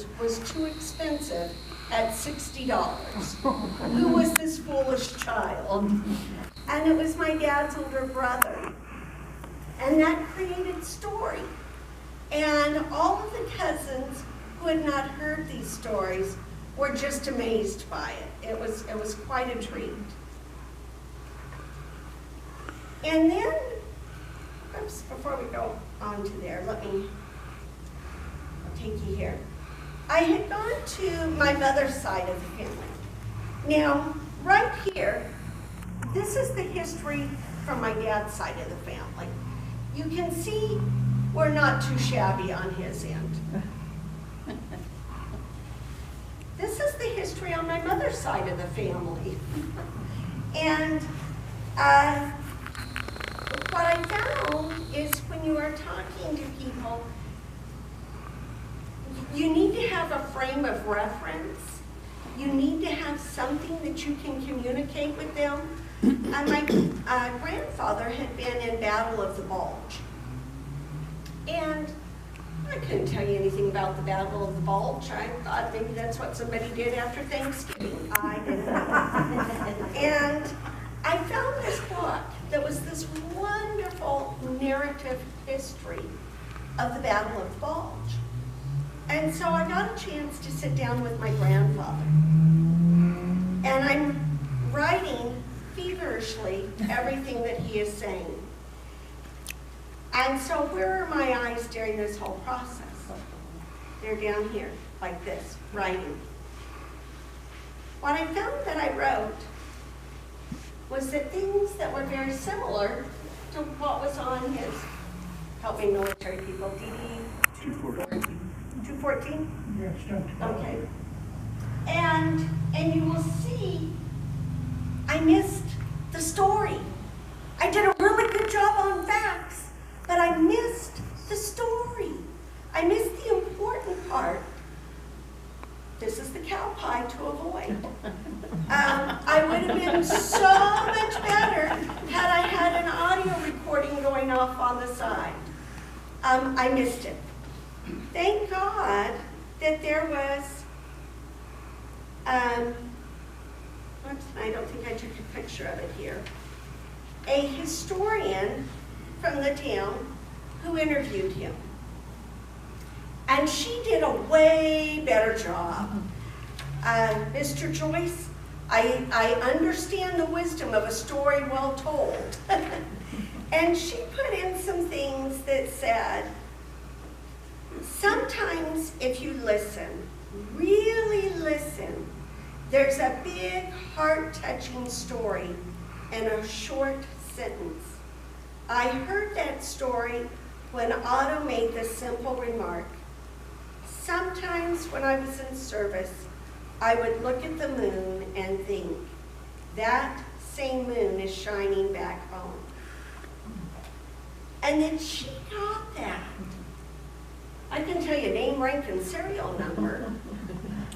present was too expensive at $60. Who was this foolish child? And it was my dad's older brother. And that created story. And all of the cousins who had not heard these stories were just amazed by it. It was quite a treat. And then, oops, before we go on to there, I'll take you here. I had gone to my mother's side of the family. Now, right here, this is the history from my dad's side of the family. You can see we're not too shabby on his end. This is the history on my mother's side of the family. And what I found is when you are talking to people, you need to have a frame of reference. You need to have something that you can communicate with them. My grandfather had been in Battle of the Bulge. And I couldn't tell you anything about the Battle of the Bulge. I thought maybe that's what somebody did after Thanksgiving. I didn't know. And I found this book that was this wonderful narrative history of the Battle of the Bulge. And so I got a chance to sit down with my grandfather. And I'm writing feverishly everything that he is saying. And so where are my eyes during this whole process? They're down here, like this, writing. What I found that I wrote was that things that were very similar to what was on his, help me military people, DD 214. 214? Yeah, it's done. Okay. And you will see, I missed the story. I did a really good job on facts, but I missed the story. I missed the important part. This is the cow pie to avoid. I would have been so much better had I had an audio recording going off on the side. I missed it. Thank God that there was, oops, I don't think I took a picture of it here, a historian from the town who interviewed him. And she did a way better job. Mr. Joyce, I understand the wisdom of a story well told. And she put in some things that said, sometimes if you listen, really listen, there's a big heart-touching story in a short sentence. I heard that story when Otto made this simple remark. Sometimes when I was in service, I would look at the moon and think, that same moon is shining back home. And then she got that. I can tell you name, rank, and serial number,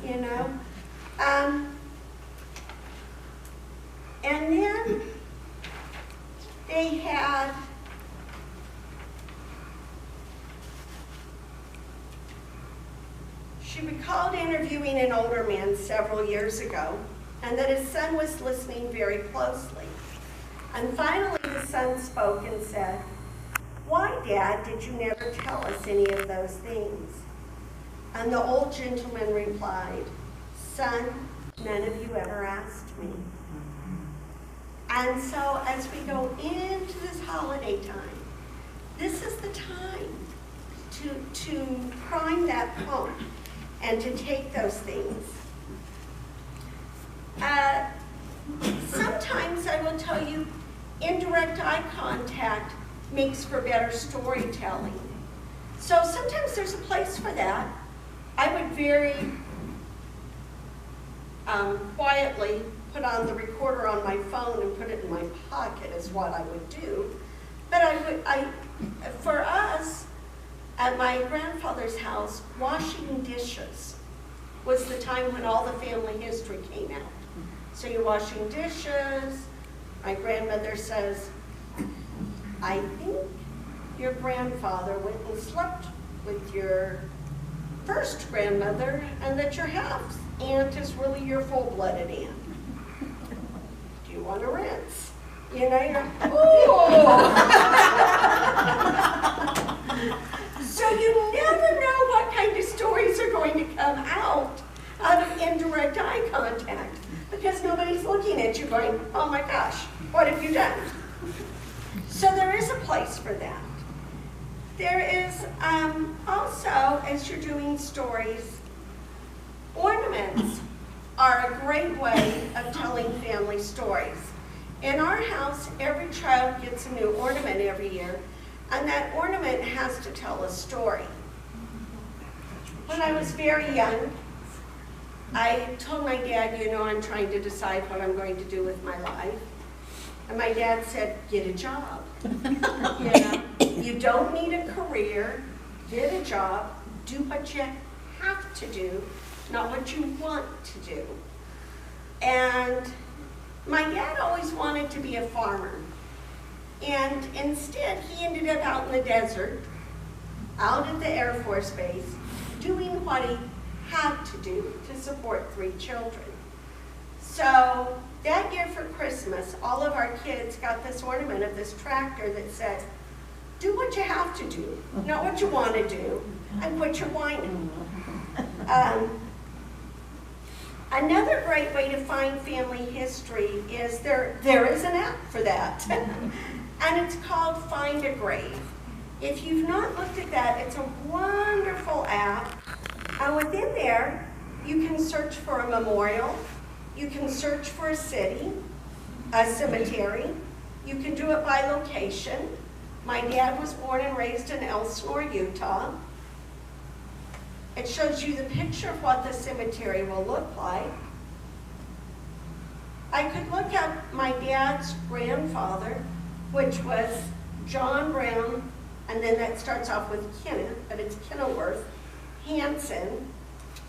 you know. And then they had she recalled interviewing an older man several years ago, and that his son was listening very closely. And finally the son spoke and said, "Why, Dad, did you never tell us any of those things?" And the old gentleman replied, "Son, none of you ever asked me." And so as we go into this holiday time, this is the time to prime that pump and to take those things. Sometimes I will tell you, indirect eye contact makes for better storytelling. So sometimes there's a place for that. I would very quietly put on the recorder on my phone and put it in my pocket is what I would do. But for us, at my grandfather's house, washing dishes was the time when all the family history came out. So you're washing dishes. My grandmother says, "I think your grandfather went and slept with your first grandmother and that your half aunt is really your full-blooded aunt. Do you want to rinse? You know, you're, ooh. So you never know what kind of stories are going to come out of indirect eye contact because nobody's looking at you going, oh my gosh, what have you done? So there is a place for that. There is also, as you're doing stories, ornaments are a great way of telling family stories. In our house, every child gets a new ornament every year, and that ornament has to tell a story. When I was very young, I told my dad, you know, I'm trying to decide what I'm going to do with my life. And my dad said, get a job. You know, you don't need a career, get a job, do what you have to do, not what you want to do. And my dad always wanted to be a farmer. And instead, he ended up out in the desert, out at the Air Force Base, doing what he had to do to support 3 children. So that year for Christmas, all of our kids got this ornament of this tractor that said, do what you have to do, not what you want to do, and quit your whining. Another great way to find family history is there is an app for that, and it's called Find a Grave. If you've not looked at that, it's a wonderful app. And within there, you can search for a memorial, you can search for a city, a cemetery, you can do it by location. My dad was born and raised in Elsinore, Utah. It shows you the picture of what the cemetery will look like. I could look up my dad's grandfather, which was John Brown, and then that starts off with Kenneth, but it's Kenilworth Hansen,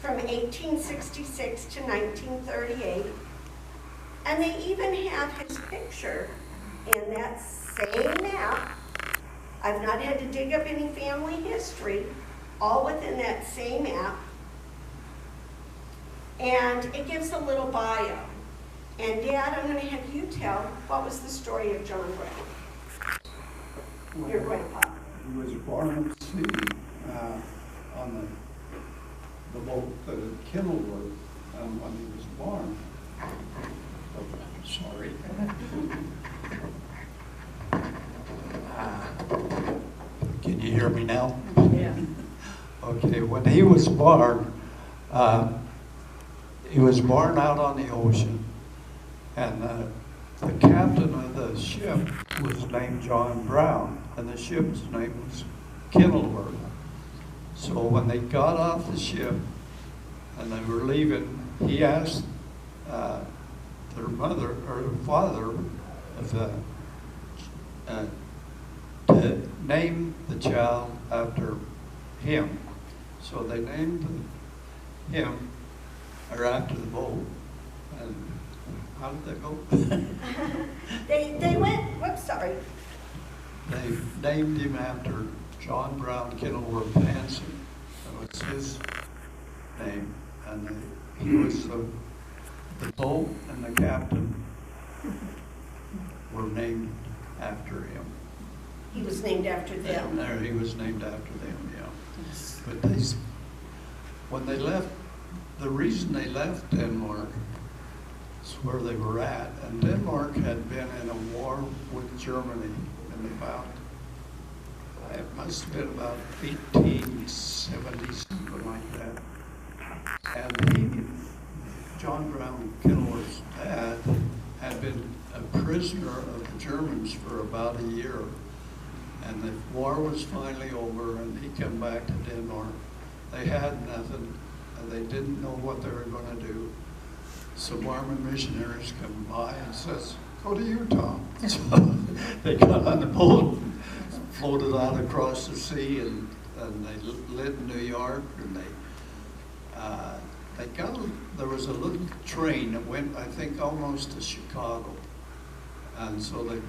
from 1866 to 1938. And they even have his picture in that same map. I've not had to dig up any family history, all within that same app. And it gives a little bio. And Dad, I'm going to have you tell what was the story of John Brown, your grandpa. He was born at sea on the boat at Kenilworth when he was born. Oh, sorry. Can you hear me now? Yeah. Okay, when he was born out on the ocean, and the captain of the ship was named John Brown, and the ship's name was Kenilworth. So when they got off the ship and they were leaving, he asked their mother or their father to name the child after him. So they named him after the boat. And how did that go? They went, whoops, sorry. They named him after John Brown Kenilworth Hansen. That was his name. And he was the boat and the captain were named after him. He was named after them. There, he was named after them, yeah. But when they left, the reason they left Denmark is where they were at. And Denmark had been in a war with Germany in about, it must have been about 1870, something like that. And John Brown Kenilworth's dad, had been a prisoner of the Germans for about a year. And the war was finally over, and he came back to Denmark. They had nothing, and they didn't know what they were going to do. So Mormon missionaries come by and says, go to Utah. So they got on the boat, floated out across the sea, and they lived in New York, and there was a little train that went, I think, almost to Chicago. And so they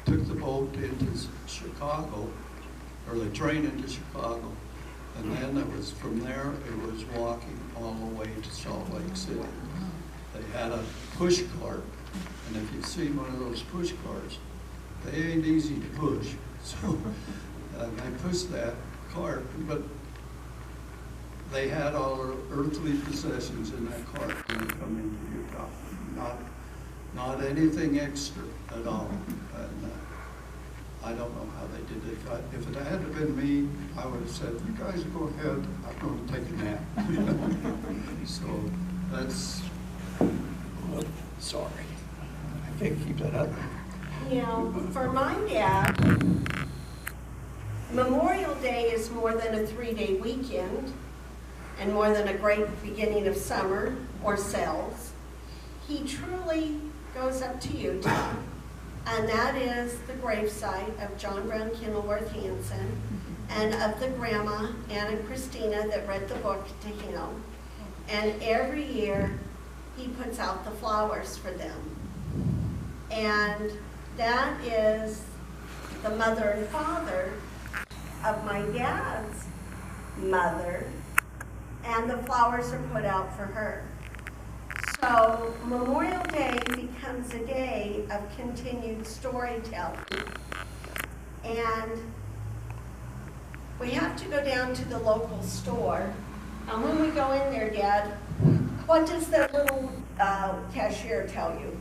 took the boat into Chicago, or the train into Chicago, And then it was, from there, it was walking all the way to Salt Lake City. They had a push cart, and if you've seen one of those push carts, they ain't easy to push. So they pushed that cart, but they had all their earthly possessions in that cart when they come into Utah. Not anything extra at all. And I don't know how they did it. If it had been me, I would have said, "You guys go ahead. I'm going to take a nap." So that's. Well, sorry, I can't keep that up. You know, for my dad, Memorial Day is more than a 3-day weekend and more than a great beginning of summer or sales. He truly goes up to Utah, and that is the gravesite of John Brown Kenilworth Hansen and of the grandma, Anna Christina, that read the book to him. And every year, he puts out the flowers for them. And that is the mother and father of my dad's mother, and the flowers are put out for her. So Memorial Day becomes a day of continued storytelling. And we have to go down to the local store. And when we go in there, Dad, what does the little cashier tell you?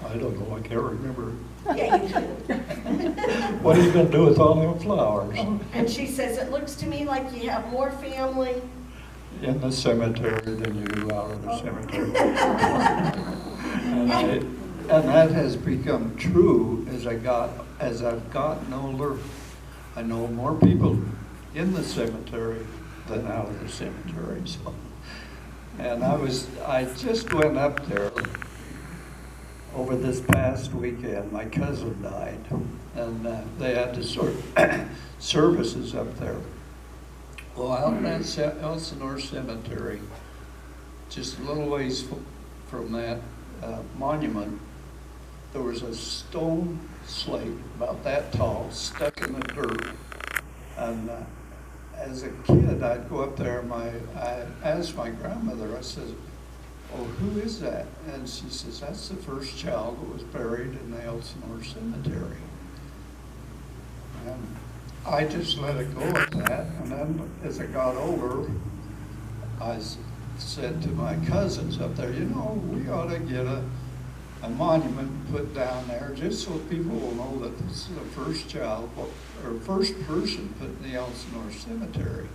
I don't know, I can't remember. Yeah, you do. What are you going to do with all them flowers? And she says, "It looks to me like you have more family In the cemetery than you do out of the cemetery. And that has become true as I've gotten older. I know more people in the cemetery than out of the cemetery. So. And I just went up there over this past weekend. My cousin died, and they had to sort services up there. Well, out in that Elsinore Cemetery, just a little ways from that monument, there was a stone slate about that tall, stuck in the dirt. And as a kid, I'd go up there, I asked my grandmother, I said, "Oh, who is that?" And she says, "That's the first child that was buried in the Elsinore Cemetery." And I just let it go at that. And then as I got older, I said to my cousins up there, "You know, we ought to get a monument put down there just so people will know that this is the first child or first person put in the Elsinore Cemetery."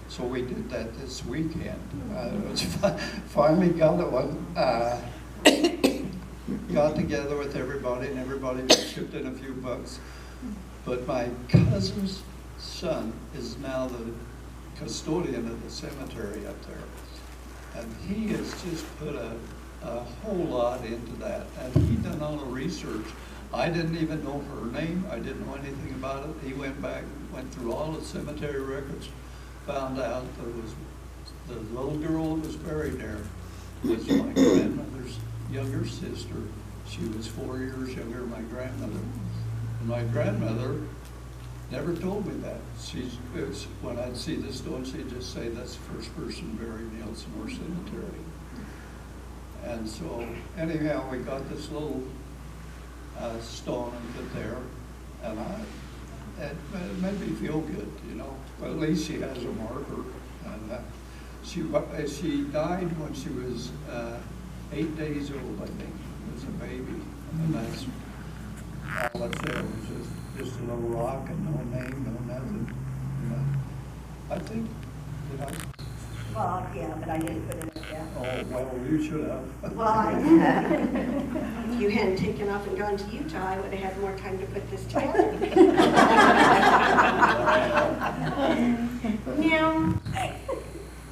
So we did that this weekend. Finally got it one. Got together with everybody, and everybody chipped in a few bucks. But my cousin's son is now the custodian of the cemetery up there. And he has just put a whole lot into that. And he done all the research. I didn't even know her name. I didn't know anything about it. He went back, went through all the cemetery records, found out there was the little girl that was buried there was my grandmother's younger sister. She was 4 years younger than my grandmother. And my grandmother never told me that. When I'd see the stone, she'd just say, "That's the first person buried in the Elsinore Cemetery." And so, anyhow, we got this little stone and put there, and it made me feel good, you know. Well, at least she has a marker. And she died when she was 8 days old, I think. Was a baby, and that's all that's there. Was just a little rock and no name, no nothing. You know. I think, did I? Well, yeah, but I didn't put it up yet. Oh, well, you should have. Well, I did. If you hadn't taken off and gone to Utah, I would have had more time to put this together. Now,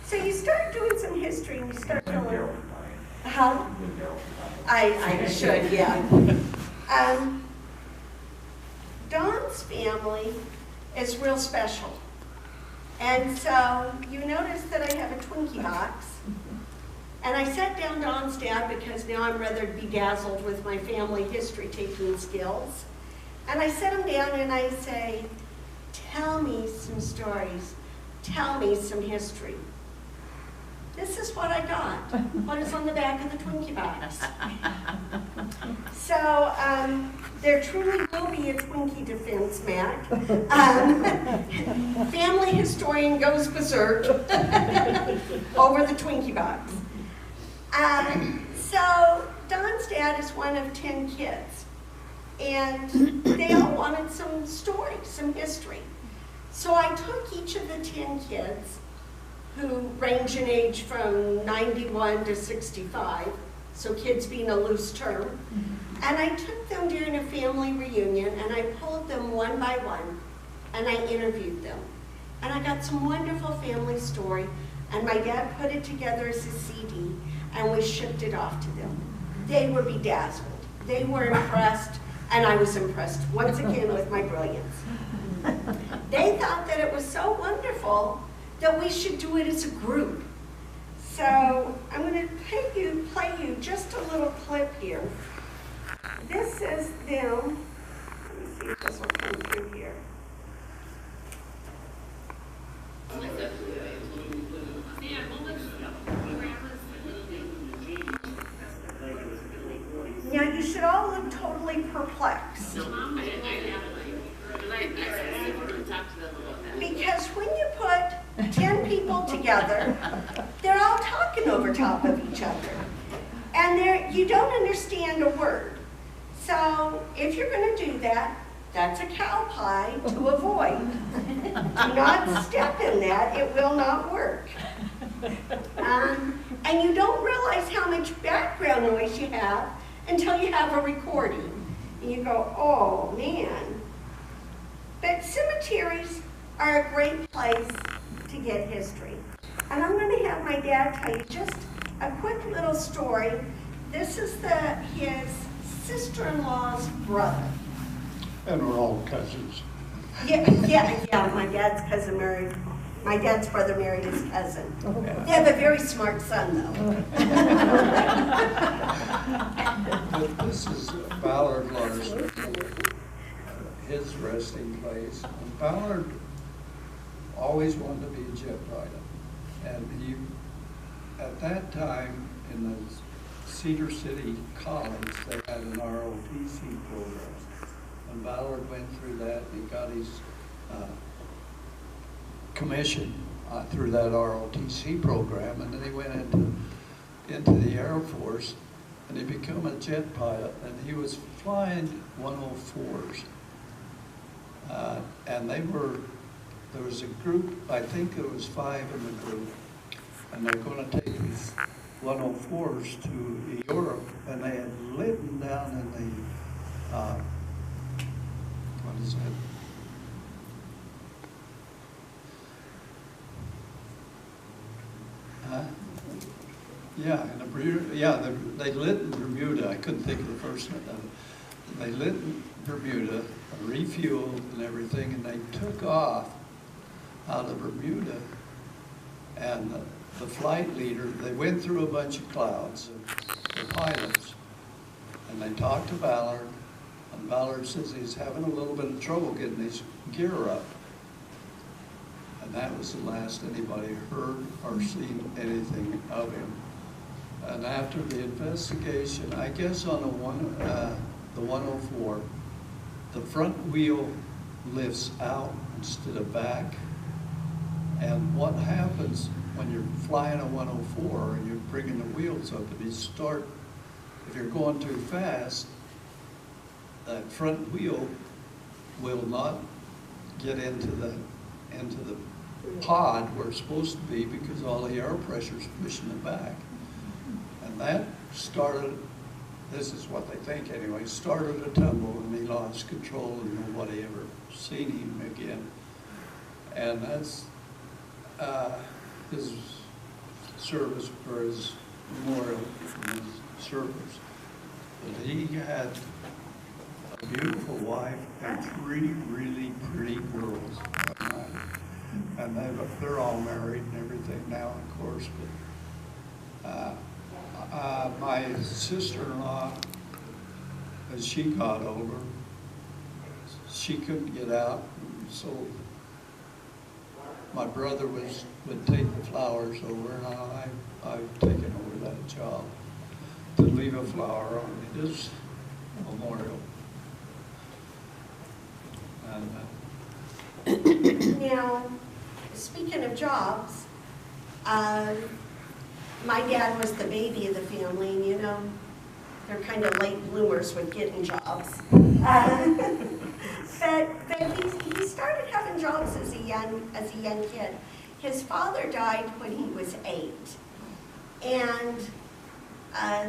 so you start doing some history and you start going, huh? I should, yeah. Dawn's family is real special. And so you notice that I have a Twinkie box. And I sat down Dawn's dad because now I'm rather bedazzled with my family history taking skills. And I set him down and I say, "Tell me some stories tell me some history. This is what I got, what is on the back of the Twinkie box. So there truly will be a Twinkie defense, Matt. Family historian goes berserk over the Twinkie box. So Don's dad is one of 10 kids, and they all wanted some story, some history. So I took each of the 10 kids, who range in age from 91 to 65, so kids being a loose term, and I took them during a family reunion, and I pulled them one by one, and I interviewed them. And I got some wonderful family story, and my dad put it together as a CD, and we shipped it off to them. They were bedazzled. They were impressed, and I was impressed once again with my brilliance. They thought that it was so wonderful that we should do it as a group. So I'm going to play you just a little clip here. This is them. Let me see if this will come through here. Now you should all look totally perplexed. Because when you put 10 people together, they're all talking over top of each other. And you don't understand a word. So if you're going to do that, that's a cow pie to avoid. Do not step in that, it will not work. And you don't realize how much background noise you have until you have a recording. And you go, oh man. But cemeteries are a great place to get history. And I'm going to have my dad tell you just a quick little story. This is his sister-in-law's brother. And we're all cousins. Yeah, my dad's cousin married, my dad's brother married his cousin. Yeah. They have a very smart son, though. But this is Ballard Larson, his resting place. And Ballard always wanted to be a jet pilot. And he, at that time, in the Cedar City College, they had an ROTC program. And Ballard went through that, and he got his commission through that ROTC program, and then he went into the Air Force, and he became a jet pilot, and he was flying 104s. And there was a group, I think there was 5 in the group, and they're going to take these 104s to Europe, and they had lived down in the, what is it? Yeah, in Bermuda. Yeah, they lived in Bermuda. I couldn't think of the first one. They lived in Bermuda, refueled and everything, and they took off out of Bermuda. And the flight leader, they went through a bunch of clouds, the pilots, and they talked to Ballard, and Ballard says he's having a little bit of trouble getting his gear up. And that was the last anybody heard or seen anything of him. And after the investigation, I guess on the 104, the front wheel lifts out instead of back. And what happens when you're flying a 104 and you're bringing the wheels up, if you're going too fast, that front wheel will not get into the pod where it's supposed to be because all the air pressure is pushing it back. And that started, this is what they think anyway, started a tumble, and he lost control and nobody ever seen him again. And that's his service for his memorial from his service. But he had a beautiful wife and 3 really pretty girls. And they're all married and everything now, of course. But my sister-in-law, as she got older, she couldn't get out, so my brother would take the flowers over, and I've taken over that job to leave a flower on his memorial. And Now, speaking of jobs, my dad was the baby of the family, and you know, they're kind of late bloomers with getting jobs. But he started having jobs as a young kid. His father died when he was 8, and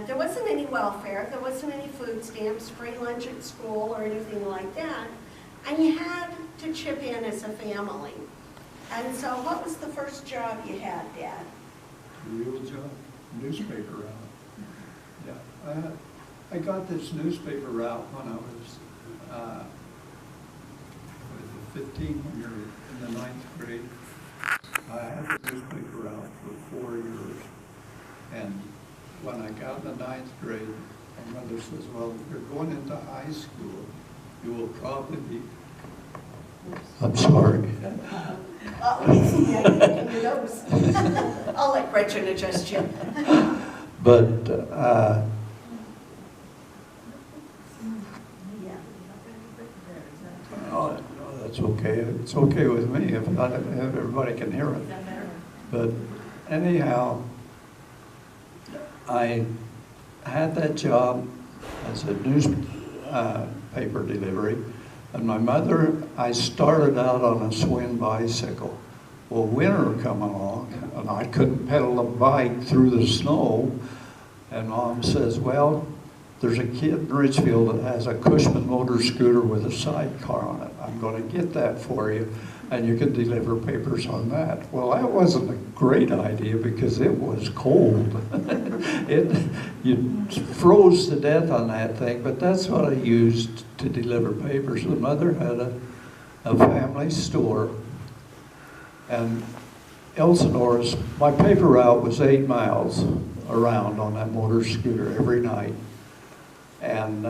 there wasn't any welfare, there wasn't any food stamps, free lunch at school, or anything like that. And you had to chip in as a family. And so what was the first job you had, Dad? Real job, newspaper route. Yeah, I got this newspaper route when I was 15, when you're in the 9th grade. I had the newspaper route for 4 years. And when I got in the 9th grade, my mother says, well, if you're going into high school, you will probably be, I'm sorry. I'll let Gretchen adjust you. But oh, no, that's okay. It's okay with me if not, if everybody can hear it. But anyhow, I had that job as a newspaper delivery. And my mother, I started out on a swing bicycle. Well, winter come along, and I couldn't pedal a bike through the snow. And Mom says, well, there's a kid in Ridgefield that has a Cushman motor scooter with a sidecar on it. I'm going to get that for you, and you can deliver papers on that. Well, that wasn't a great idea because it was cold. You froze to death on that thing, but that's what I used to deliver papers. The mother had a family store, and Elsinore's, my paper route was 8 miles around on that motor scooter every night. And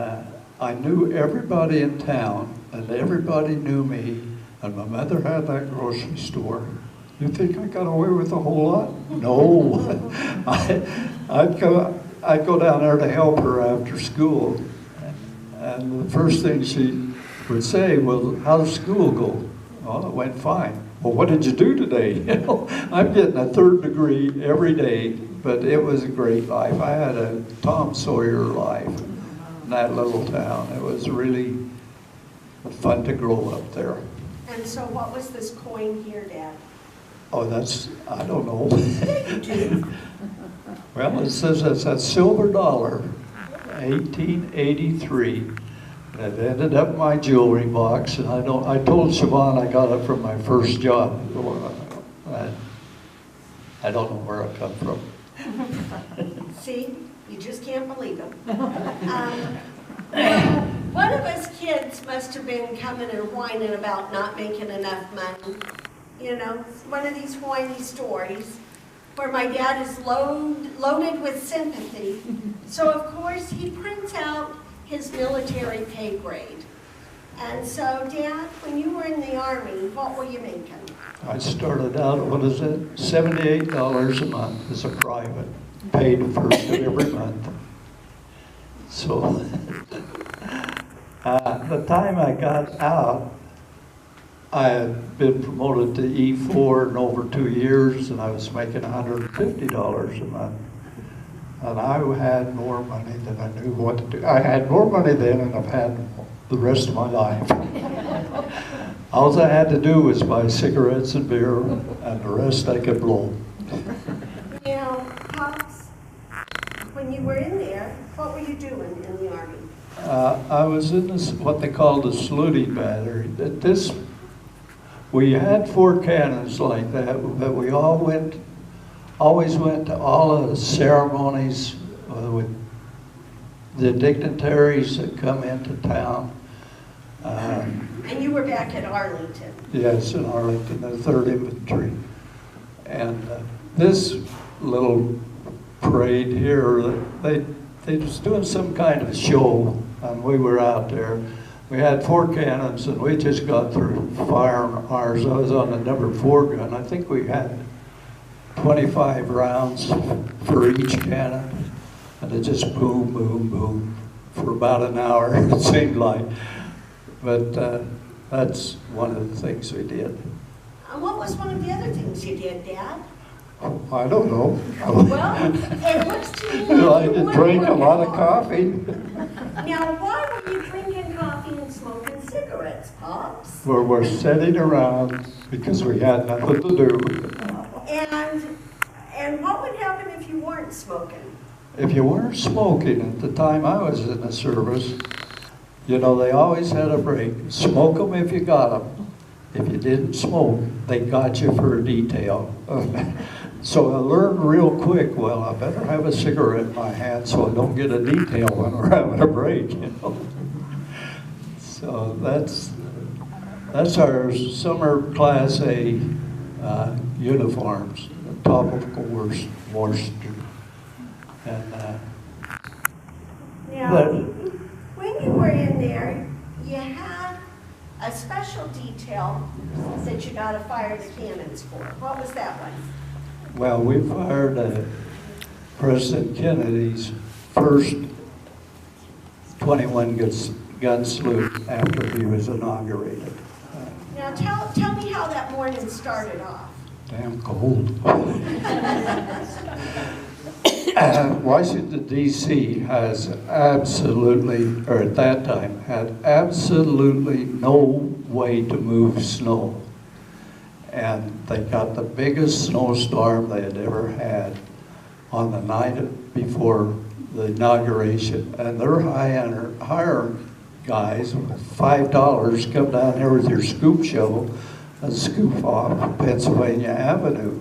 I knew everybody in town, and everybody knew me, and my mother had that grocery store. You think I got away with a whole lot? No. I'd go down there to help her after school, and the first thing she would say, well, how did school go? Oh, it went fine. Well, what did you do today? You know, I'm getting a 3rd degree every day, but it was a great life. I had a Tom Sawyer life in that little town. It was really fun to grow up there. And so what was this coin here, Dad? Oh, that's, I don't know. You do. Well, it says it's a silver dollar, 1883. It ended up in my jewelry box, and I told Chavonne I got it from my first job. I don't know where it come from. See, you just can't believe it. One of us kids must have been coming and whining about not making enough money. You know, one of these whiny stories where my dad is loaded with sympathy. So of course he prints out his military pay grade. And so, Dad, when you were in the Army, what were you making? I started out, what is it, $78 a month as a private, paid first of every month. So, the time I got out, I had been promoted to E4 in over 2 years, and I was making $150 a month. And I had more money than I knew what to do. I had more money then than I've had the rest of my life. All I had to do was buy cigarettes and beer, and the rest I could blow. Now, Pops, when you were in there, what were you doing in the Army? I was in this, what they called the saluting battery. We had 4 cannons like that, but we always went to all of the ceremonies with the dignitaries that come into town. And you were back at Arlington. Yes, in Arlington, the 3rd Infantry. And this little parade here, they was doing some kind of show, and we were out there. We had 4 cannons, and we just got through firing ours. I was on the number 4 gun. I think we had 25 rounds for each cannon, and it just boom, boom, boom for about an hour, it seemed like. But that's one of the things we did. What was one of the other things you did, Dad? I don't know. Well, it looks to me I like like you to would drink a work lot of hard. coffee. Now, why were you drinking coffee and smoking cigarettes, Pops? We're sitting around because we had nothing to do. And what would happen if you weren't smoking? If you weren't smoking at the time I was in the service, you know, they always had a break. Smoke them if you got them. If you didn't smoke, they got you for a detail. So I learned real quick, well, I better have a cigarette in my hand so I don't get a detail when we're having a break, you know. So that's our summer Class A uniforms, the topical worsted. And Now, when you were in there, you had a special detail that you got to fire the cannons for. What was that one? well, we fired President Kennedy's first 21-gun salute after he was inaugurated. Now, tell me how that morning started off. Damn cold. Washington, D.C. has absolutely, or at that time, had absolutely no way to move snow. And they got the biggest snowstorm they had ever had on the night before the inauguration. And their hire guys with $5 come down here with your scoop shovel and scoop off Pennsylvania Avenue.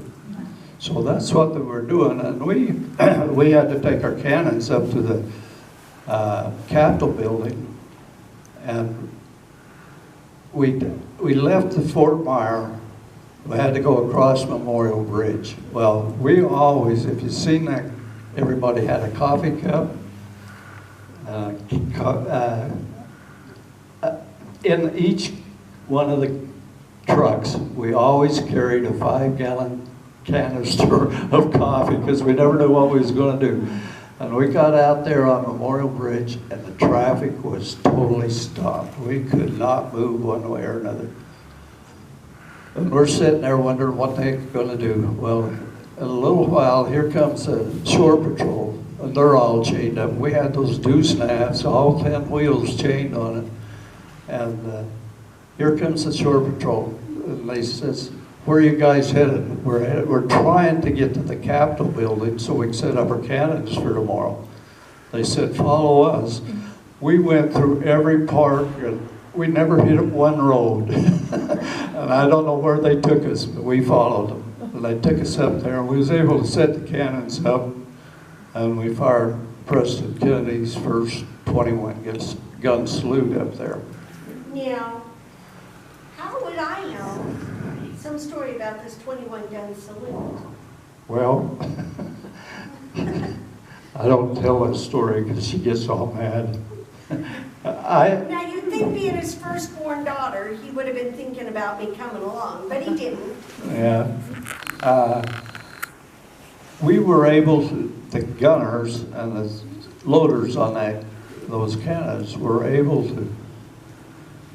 So that's what they were doing, and we had to take our cannons up to the Capitol building, and we left the Fort Myer. We had to go across Memorial Bridge. Well, we always, if you've seen that, everybody had a coffee cup. In each one of the trucks, we always carried a 5-gallon canister of coffee because we never knew what we was going to do. And we got out there on Memorial Bridge and the traffic was totally stopped. We could not move one way or another. And we're sitting there wondering what the heck we're going to do. Well, in a little while, here comes the shore patrol, and they're all chained up. We had those deuce knives, all 10 wheels chained on it. And here comes the shore patrol, and they says, "Where are you guys headed?" We're trying to get to the Capitol building so we can set up our cannons for tomorrow. They said, "Follow us." We went through every park, and we never hit one road. And I don't know where they took us, but we followed them. And they took us up there, and we was able to set the cannons up, and we fired President Kennedy's first 21-gun salute up there. Now, how would I know some story about this 21-gun salute? Well, I don't tell that story because she gets all mad. Now, you'd think being his firstborn daughter, he would have been thinking about me coming along, but he didn't. Yeah. We were able to, the gunners and the loaders on those cannons were able to,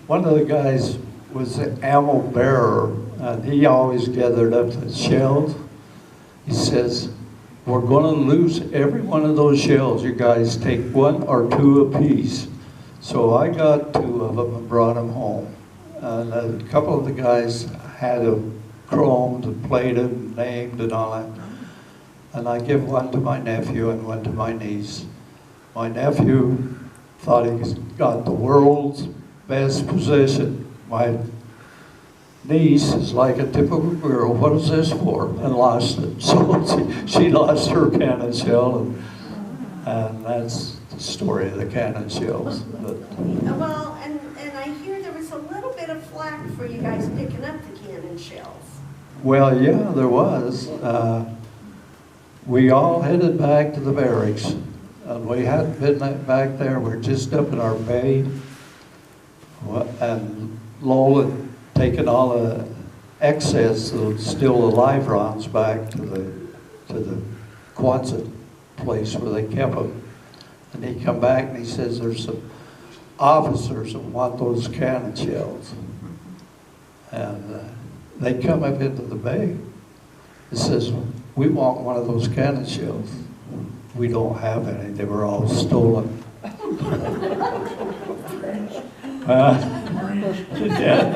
one of the guys was the ammo bearer, and he always gathered up the shells. He says, "We're going to lose every one of those shells. You guys take 1 or 2 apiece." So I got 2 of them and brought them home. And a couple of the guys had them chromed and plated and named and all that. And I give one to my nephew and one to my niece. My nephew thought he got the world's best position. My niece is like a typical girl. "What is this for?" And lost it. So she lost her cannon shell, and that's the story of the cannon shells. But, Well, and I hear there was a little bit of flack for you guys picking up the cannon shells. well, yeah, there was. We all headed back to the barracks, and we hadn't been back there. We're just up in our bay, And Lowell had taken all the excess of still alive rounds back to the Quonset place where they kept them. And he come back and he says, there's some officers that want those cannon shells. And they come up into the bay. It says, we want one of those cannon shells. We don't have any, they were all stolen. Yeah.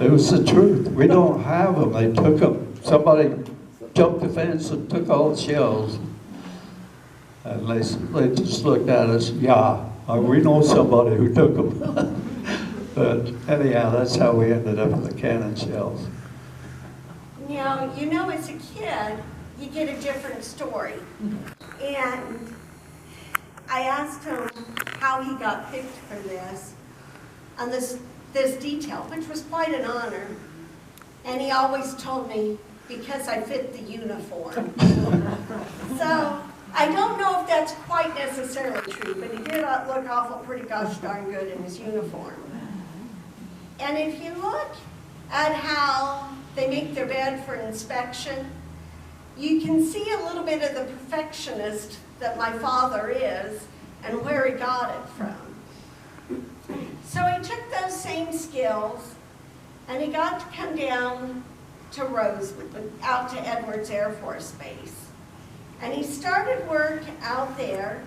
It was the truth. We don't have them. They took them. Somebody jumped the fence and took all the shells. And they just looked at us, yeah, we know somebody who took them. But anyhow, that's how we ended up with the cannon shells. Now, you know, as a kid, you get a different story. And I asked him how he got picked for this, on this detail, which was quite an honor. And he always told me, because I fit the uniform. So, I don't know if that's quite necessarily true, but he did look awful pretty gosh darn good in his uniform. And if you look at how they make their bed for inspection, you can see a little bit of the perfectionist that my father is and where he got it from. So he took those same skills and he got to come down to Rosamond, out to Edwards Air Force Base. And he started work out there.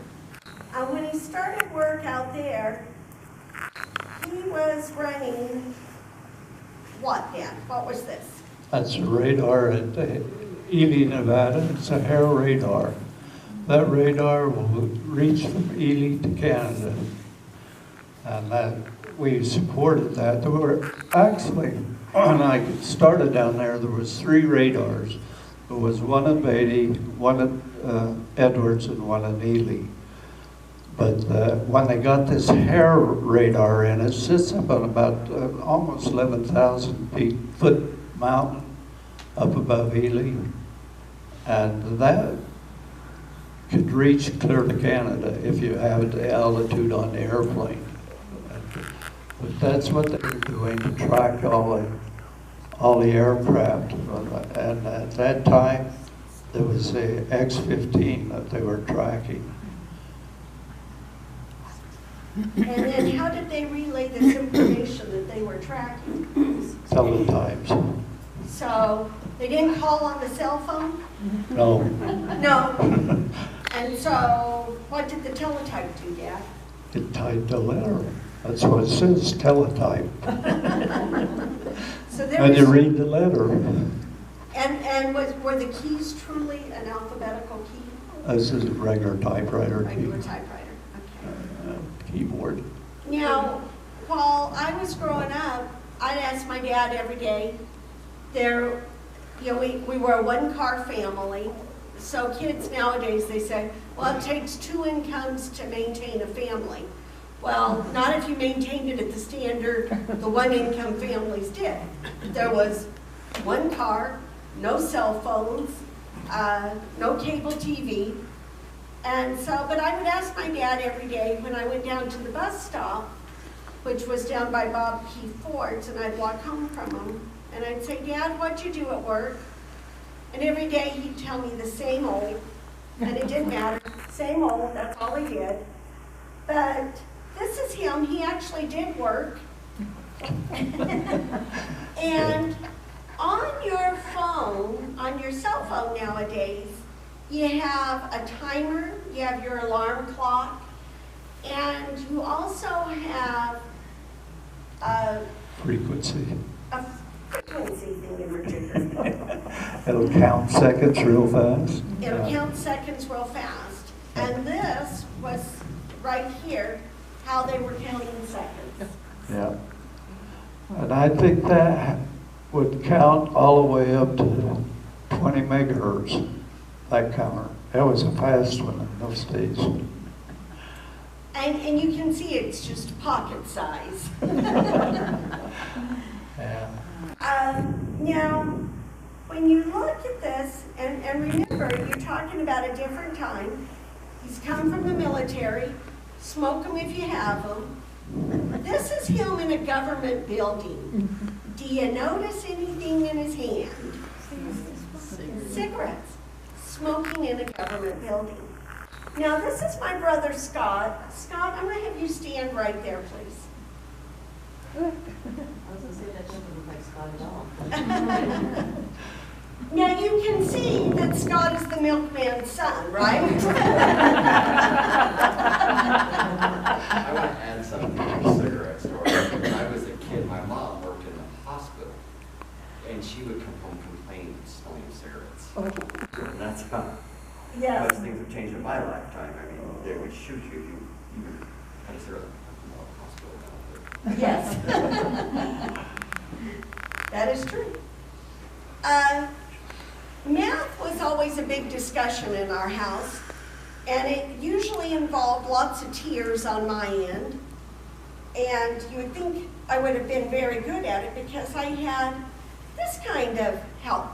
And when he started work out there, he was running what, Dan? What was this? That's a radar at Ely, Nevada. It's a Hare radar. That radar will reach from Ely to Canada. And we supported that. There were actually, when I started down there was 3 radars. There was one at Beatty, one at Edwards, and one at Ely. But when they got this Hare radar in, it sits up on about almost 11,000 foot mountain up above Ely. And that could reach clear to Canada if you have the altitude on the airplane. But that's what they were doing to track all the aircraft. And at that time, there was a X-15 that they were tracking. And then how did they relay this information that they were tracking? Teletypes. So they didn't call on the cell phone? No. No. And so what did the teletype do, Dad? It typed a letter. That's what it says, teletype. So and you read the letter. And were the keys truly an alphabetical key? This is a regular typewriter. Regular typewriter, okay. Keyboard. Now, while I was growing up, I'd ask my dad every day. We were a one-car family. So kids nowadays, they say, well, it takes 2 incomes to maintain a family. Well, not if you maintained it at the standard the one-income families did. There was 1 car, no cell phones, no cable TV. And so, but I would ask my dad every day when I went down to the bus stop, which was down by Bob P. Ford's, and I'd walk home from him, and I'd say, Dad, what'd you do at work? And every day he'd tell me the same old, and it didn't matter, same old, that's all he did. But this is him, he actually did work. And on your phone, on your cell phone nowadays, you have a timer, you have your alarm clock, and you also have a frequency. A frequency thing in particular. It'll count seconds real fast. It'll count seconds real fast. And this was right here, how they were counting seconds. Yeah. And I think that would count all the way up to 20 megahertz, that counter. That was a fast one in those days. And you can see it's just pocket size. Yeah. Now, when you look at this, and remember, you're talking about a different time. He's come from the military. Smoke them if you have them. This is him in a government building. Do you notice anything in his hand? Cigarettes. Smoking in a government building. Now, this is my brother Scott. Scott, I'm going to have you stand right there, please. I was going to say that doesn't look like Scott at all. Now, you can see that Scott is the milkman's son, right? I want to add something to the cigarette story. When I was a kid, my mom worked in the hospital, and she would come home complaining of smelling cigarettes. And that's how Yes. much things have changed in my lifetime. I mean, they would shoot you if you had a cigarette from the hospital. Yes. That is true. Math was always a big discussion in our house, and it usually involved lots of tears on my end. And you would think I would have been very good at it because I had this kind of help.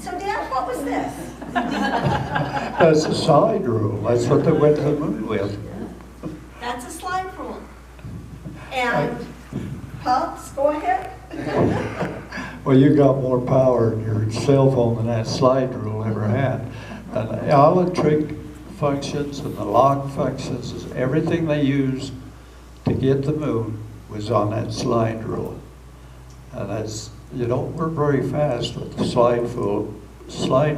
So, Dad, what was this? That's a slide rule. That's what they went to the moon with. That's a slide rule. And, Pops, go ahead. Well, you got more power in your cell phone than that slide rule ever had. And all the trig functions and the log functions, is everything they used to get the moon was on that slide rule. And that's, you don't work very fast with the slide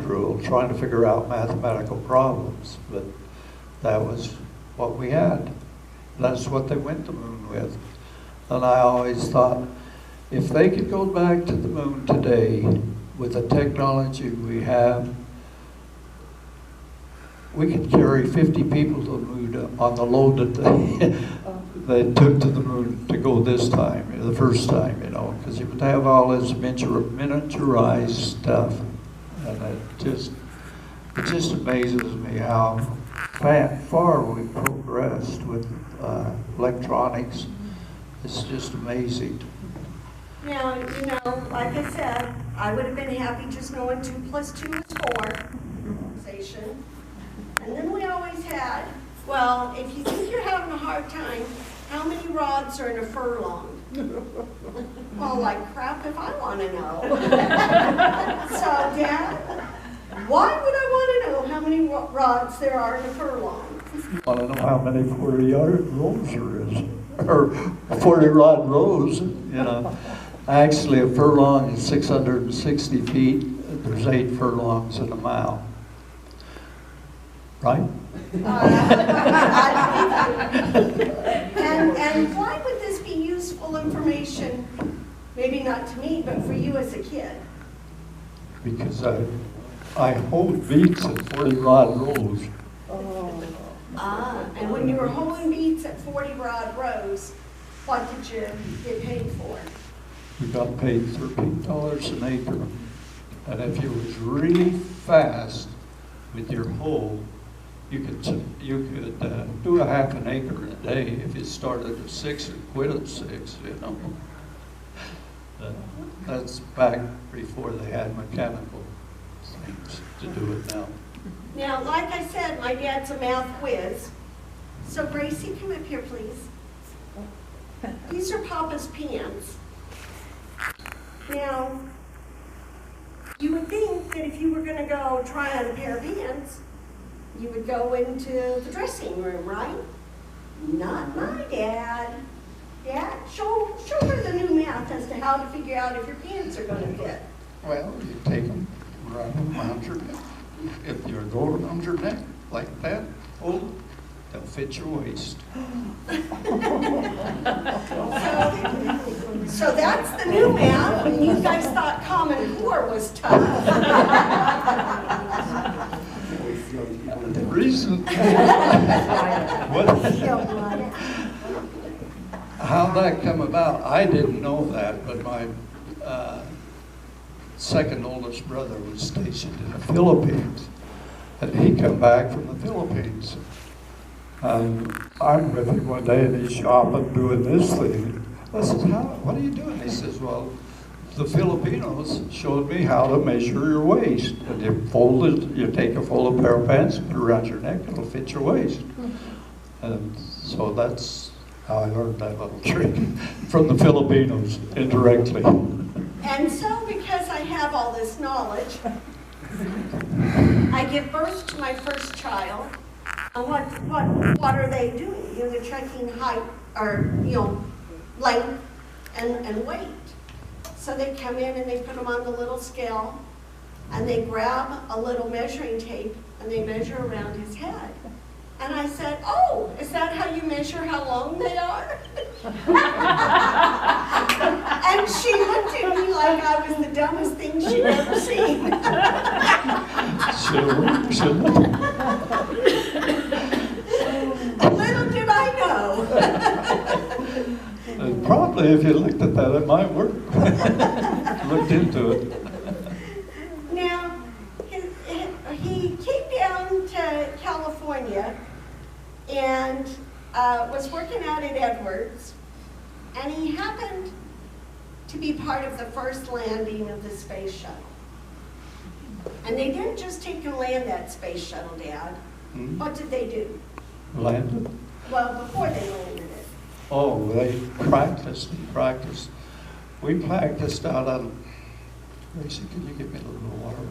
rule trying to figure out mathematical problems, but that was what we had. That's what they went to the moon with. And I always thought, if they could go back to the moon today with the technology we have, we could carry 50 people to the moon on the load that they took to the moon to go this time, the first time, you know, because you would have all this miniaturized stuff, and it just amazes me how far we've progressed with electronics. It's just amazing. Now, you know, like I said, I would have been happy just knowing 2 + 2 is 4. Conversation. And then we always had, well, if you think you're having a hard time, how many rods are in a furlong? Well, like crap if I want to know. So, Dad, why would I want to know how many rods there are in a furlong? I don't know how many 40-yard rows there is, or 40-rod rows, you know. Actually, a furlong is 660 feet. There's 8 furlongs in a mile. Right? And why would this be useful information? Maybe not to me, but for you as a kid. Because I hold beats at 40-rod rows. And when you were holding beats at 40-rod rows, what did you get paid for? We got paid $13 an acre. And if you was really fast with your hoe, you could do a half an acre in a day if you started at 6 and quit at 6, you know. That's back before they had mechanical things to do it now. Now, like I said, my dad's a math whiz. So Gracie, come up here, please. These are Papa's pants. Now, you would think that if you were going to go try on a pair of pants, you would go into the dressing room, right? Not my dad. Dad, show her the new math as to how to figure out if your pants are going to fit. Well, you take them around your neck. If you're going around your neck like that, they'll fit your waist. So that's the new math, when you guys thought Common Core was tough. The reason how that come about, I didn't know that, but my second oldest brother was stationed in the Philippines, and he come back from the Philippines. I'm with him one day and he's shopping, doing this thing. I says, what are you doing? He says, well, the Filipinos showed me how to measure your waist. And you take a folded pair of pants, put it around your neck, it'll fit your waist. And so that's how I learned that little trick from the Filipinos indirectly. And so because I have all this knowledge, I give birth to my first child. And what are they doing? You know, they're checking height or, you know, length and weight. So they come in and they put him on the little scale and they grab a little measuring tape and they measure around his head. And I said, oh, is that how you measure how long they are? And she looked at me like I was the dumbest thing she'd ever seen. Little did I know. And probably if you looked at that, it might work. Looked into it. Now, he came down to California and was working out at Edwards, and he happened to be part of the first landing of the space shuttle. And they didn't just take and land that space shuttle, Dad. Hmm? What did they do? Landed? Well, before they landed it. Oh, they practiced and practiced. We practiced out on, Gracie, can you give me a little water?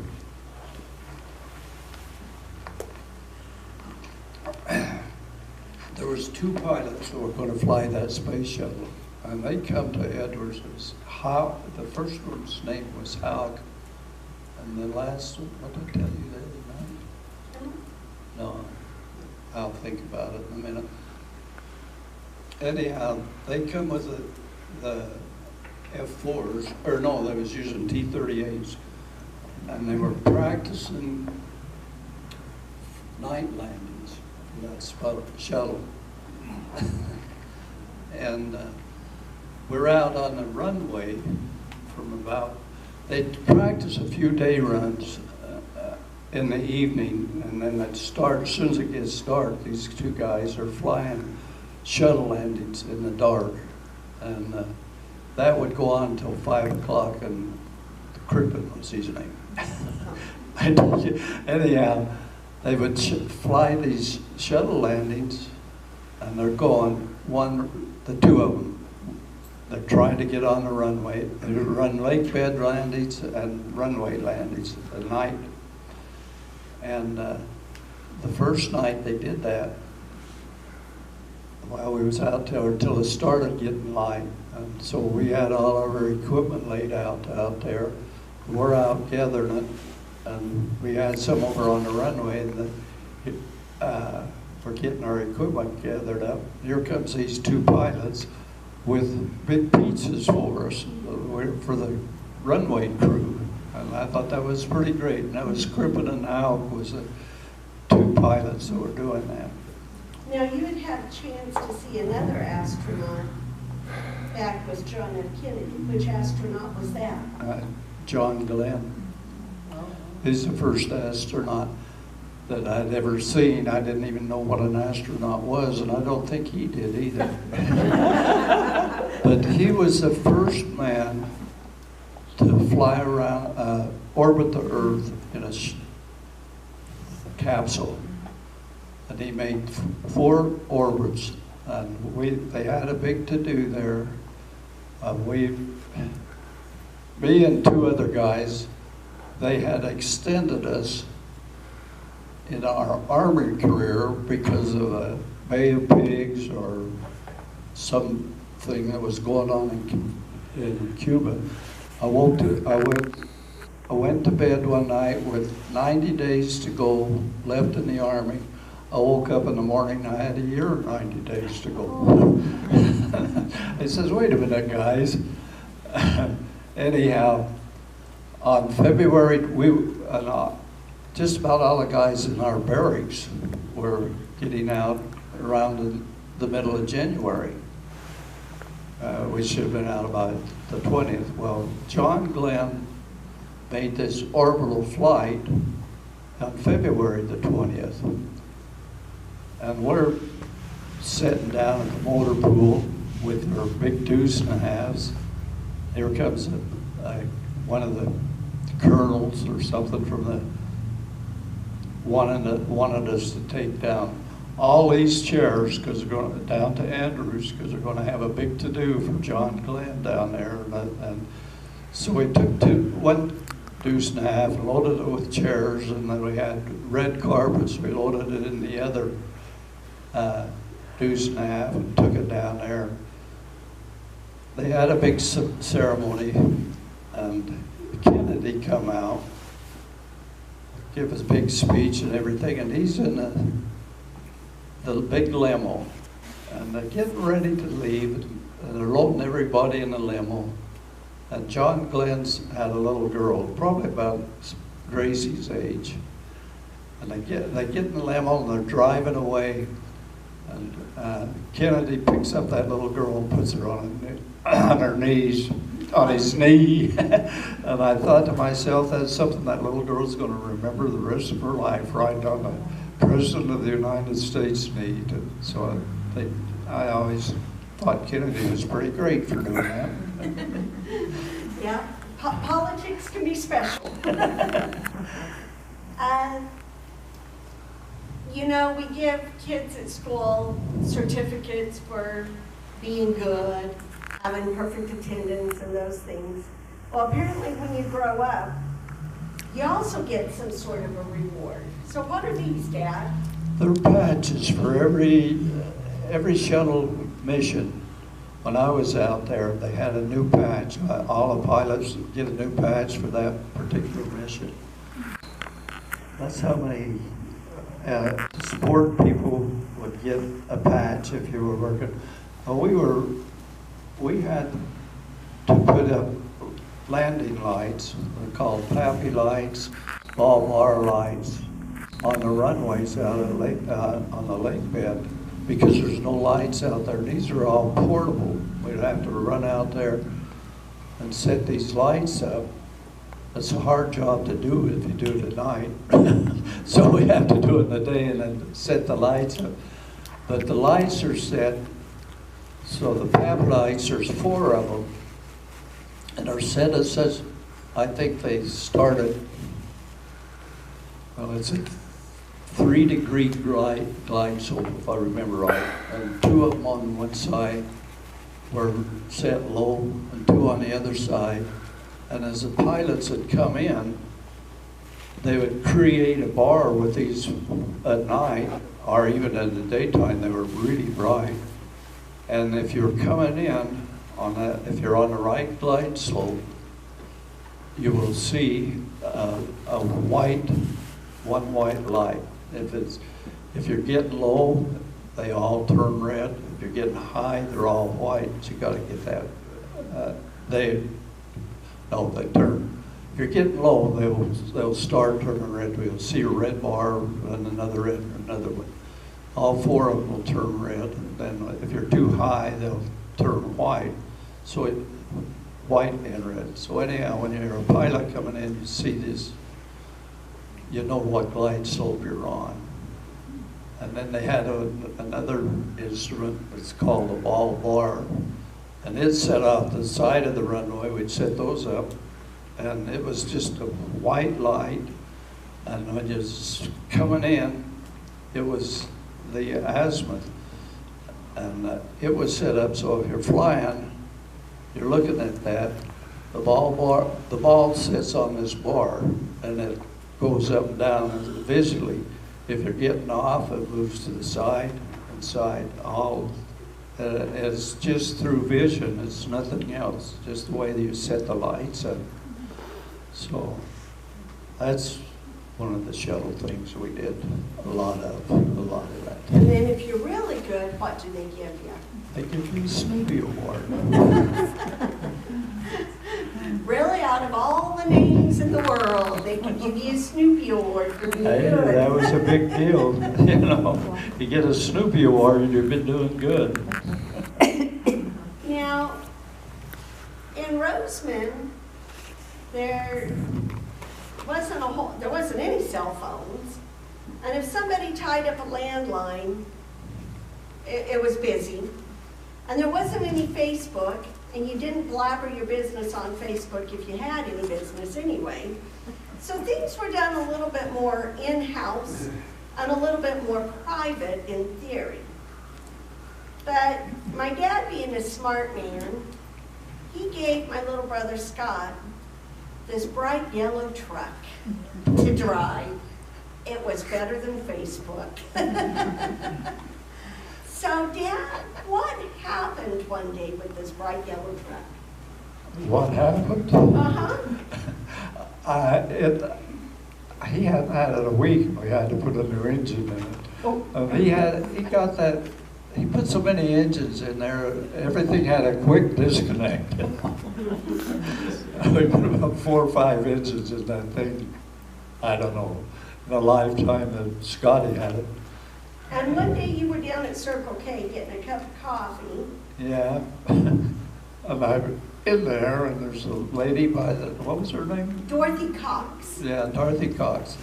There was 2 pilots who were going to fly that space shuttle, and they come to Edwards. It was the first one's name was Houck, and the last one, what did I tell you the other night? No, I'll think about it in a minute. Anyhow, they come with the F-4s, or no, they was using T-38s, and they were practicing night landings for that shuttle. And we're out on the runway from about, they'd practice a few day runs in the evening, and then they'd start, as soon as it gets dark, these 2 guys are flying shuttle landings in the dark. And that would go on until 5 o'clock, and Crippen was his name. Anyhow, they would fly these shuttle landings, and they're going, the 2 of them, they're trying to get on the runway. They would run lake bed landings and runway landings at night. And the first night they did that, while we was out there until it started getting light. And so we had all of our equipment laid out there. We're out gathering it, and we had some over on the runway, and we're getting our equipment gathered up. Here comes these 2 pilots with big pizzas for us, for the runway crew. And I thought that was pretty great. And that was Crippen and Houck was the 2 pilots that were doing that. Now, you would have a chance to see another astronaut back with John F. Kennedy. Which astronaut was that? John Glenn. He's the first astronaut that I'd ever seen. I didn't even know what an astronaut was, and I don't think he did either. But he was the first man to fly around, orbit the Earth in a capsule. And he made 4 orbits, and they had a big to-do there. Me and 2 other guys, they had extended us in our Army career because of a Bay of Pigs or something that was going on in Cuba. I went to bed one night with 90 days to go left in the Army. I woke up in the morning, I had a year and 90 days to go. He says, wait a minute, guys. Anyhow, on February, just about all the guys in our barracks were getting out around the middle of January. We should have been out about the 20th. Well, John Glenn made this orbital flight on February the 20th. And we're sitting down at the motor pool with our big 2.5s. Here comes one of the colonels or something from wanted us to take down all these chairs, because they're going down to Andrews, because they're going to have a big to-do for John Glenn down there. And so we took one deuce and a half and loaded it with chairs, and then we had red carpets. We loaded it in the other deuce and a half and took it down there. They had a big ceremony, and Kennedy come out, give his big speech and everything, and he's in the big limo, and they're getting ready to leave, and they're loading everybody in the limo, and John Glenn's had a little girl, probably about Gracie's age, and they get in the limo and they're driving away, and Kennedy picks up that little girl and puts her on her knees, on his knee, and I thought to myself, that's something that little girl's going to remember the rest of her life, right on the President of the United States knee. So I always thought Kennedy was pretty great for doing that. Yeah, politics can be special. You know, we give kids at school certificates for being good, having perfect attendance and those things. Well, apparently when you grow up, you also get some sort of a reward. So what are these, Dad? They're patches for every shuttle mission. When I was out there, they had a new patch. All the pilots get a new patch for that particular mission. That's how many sport people would get a patch if you were working. Well, we had to put up landing lights, they're called PAPI lights, ball bar lights, on the runways out of on the lake bed, because there's no lights out there. These are all portable. We'd have to run out there and set these lights up. It's a hard job to do if you do it at night. So we have to do it in the day and then set the lights up. But the lights are set, so the PAP lights, there's 4 of them, and are set as such, I think they started, well, it's a 3-degree glide slope, if I remember right, and 2 of them on one side were set low, and 2 on the other side. And as the pilots had come in, they would create a bar with these at night, or even in the daytime, they were really bright. And if you're coming in on that, if you're on the right glide slope, you will see one white light. If you're getting low, they all turn red. If you're getting high, they're all white. So you got to get that. They turn. If you're getting low, they'll start turning red. We'll see a red bar and another red and another one. All 4 of them will turn red. And then if you're too high, they'll turn white. So white and red. So anyhow, when you're a pilot coming in, you see this, you know what glide slope you're on. And then they had another instrument, it's called a ball bar. And it's set off the side of the runway. We'd set those up, and it was just a white light. And when you're coming in, it was the azimuth, and it was set up so if you're flying, you're looking at that. The ball sits on this bar, and it goes up and down visually. If you're getting off, it moves to the side and side. It's just through vision, it's nothing else, just the way that you set the lights up. So that's one of the shuttle things we did a lot of that. And then if you're really good, what do they give you? They give you a Snoopy Award. Really, out of all the names in the world, they could give you a Snoopy Award for being Hey, good. that was a big deal, you know. You get a Snoopy Award, you've been doing good. Now, in Rosamond, there wasn't any cell phones, and if somebody tied up a landline, it was busy, and there wasn't any Facebook, and you didn't blabber your business on Facebook if you had any business anyway. So things were done a little bit more in-house, and a little bit more private in theory. But my dad, being a smart man, he gave my little brother Scott this bright yellow truck to drive. It was better than Facebook. So, Dad, what happened one day with this bright yellow truck? What happened? He hadn't had it a week. We had to put a new engine in it. He put so many engines in there, everything had a quick disconnect. We put about 4 or 5 engines in that thing. I don't know, in the lifetime that Scotty had it. And one day you were down at Circle K getting a cup of coffee. Yeah, and I'm in there, and there's a lady by what was her name? Dorothy Cox. Yeah, Dorothy Cox.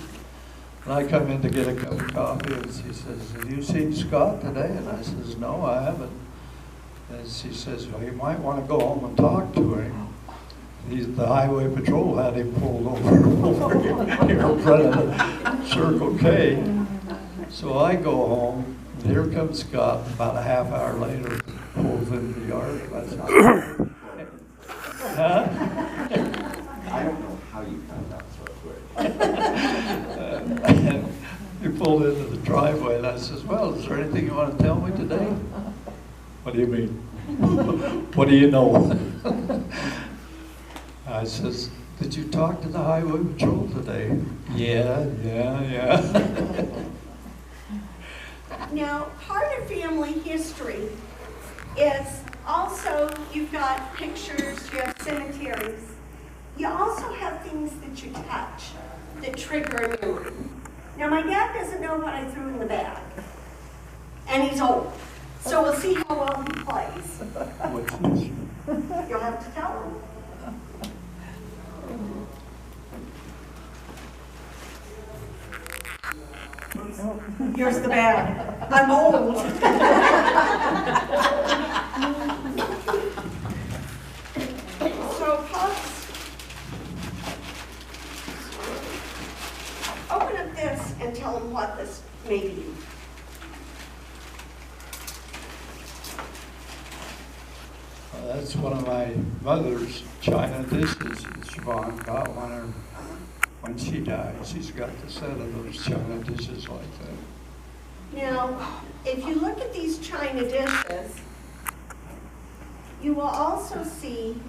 And I come in to get a cup of coffee, and she says, "Have you seen Scott today?" And I says, "No, I haven't." And she says, "Well, you might want to go home and talk to him. The highway patrol had him pulled over here in front of the Circle K." So I go home, and here comes Scott. About a half hour later, pulls into the yard. I said, "Huh?" I don't know how you found out so quick. And he pulled into the driveway, and I says, "Well, is there anything you want to tell me today?" "What do you mean?" "What do you know?" I says, "Did you talk to the highway patrol today?" Yeah. Now, part of family history is also, you've got pictures, you have cemeteries. You also have things that you touch that trigger a memory. Now, my dad doesn't know what I threw in the bag, and he's old, so we'll see how well he plays. What's this? You'll have to tell him. Here's the bag. I'm old. So, Pops, open up this and tell them what this may be. That's one of my mother's china dishes. Chavonne got one when she died. She's got the set of those china dishes like that. Now, if you look at these china dishes, you will also see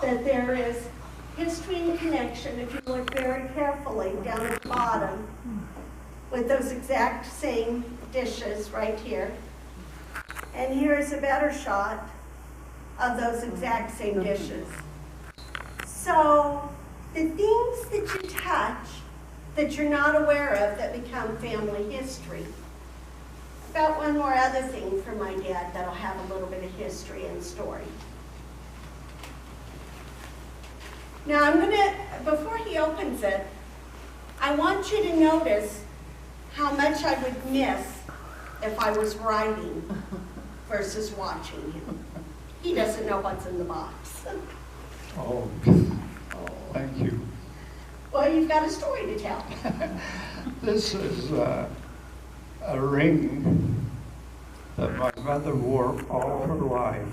that there is history and connection, if you look very carefully down at the bottom, with those exact same dishes right here. And here's a better shot of those exact same dishes. So, the things that you touch that you're not aware of that become family history. Got one more other thing for my dad that'll have a little bit of history and story. Now I'm gonna, before he opens it, I want you to notice how much I would miss if I was writing versus watching him. He doesn't know what's in the box. Oh, thank you. Well, you've got a story to tell. This is a ring that my mother wore all her life.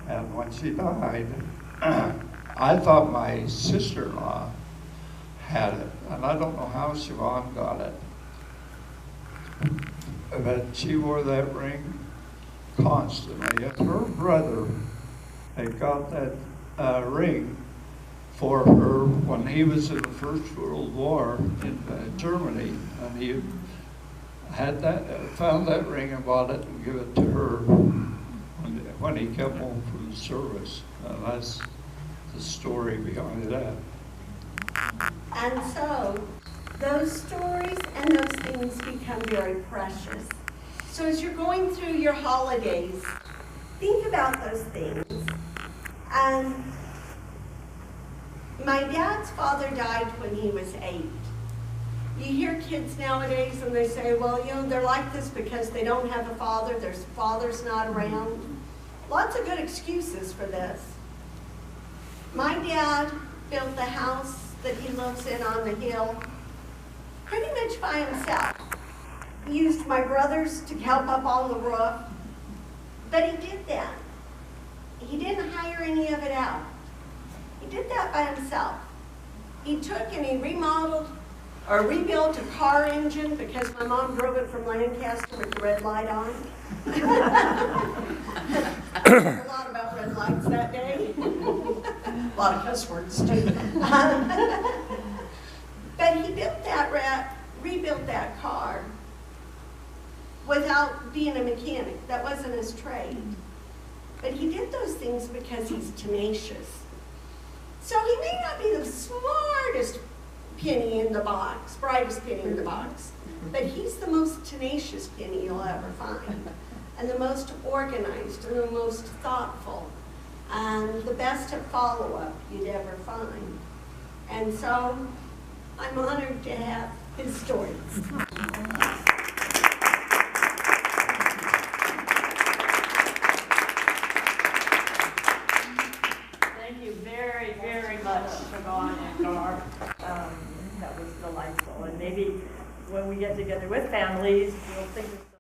And when she died, I thought my sister-in-law had it. And I don't know how Chavonne got it. But she wore that ring constantly. And her brother had got that ring for her when he was in the First World War in Germany, and he had that, found that ring and bought it and gave it to her when he came home from the service. And that's the story behind that. And so, those stories and those things become very precious. So as you're going through your holidays, think about those things. And my dad's father died when he was 8. You hear kids nowadays and they say, well, you know, they're like this because they don't have a father, their father's not around. Lots of good excuses for this. My dad built the house that he lives in on the hill pretty much by himself. He used my brothers to help up on the roof, but he did that. He didn't hire any of it out. He did that by himself. He took and he remodeled or rebuilt a car engine because my mom drove it from Lancaster with the red light on. A lot about red lights that day. A lot of cuss words too. But he built that rebuilt that car without being a mechanic. That wasn't his trade. But he did those things because he's tenacious. So he may not be the smartest penny in the box, brightest penny in the box, but he's the most tenacious penny you'll ever find, and the most organized, and the most thoughtful, and the best at follow-up you'd ever find. And so I'm honored to have his story. Thank you very, very much, Chavonne and Garr. That was delightful. And maybe when we get together with families, we'll think of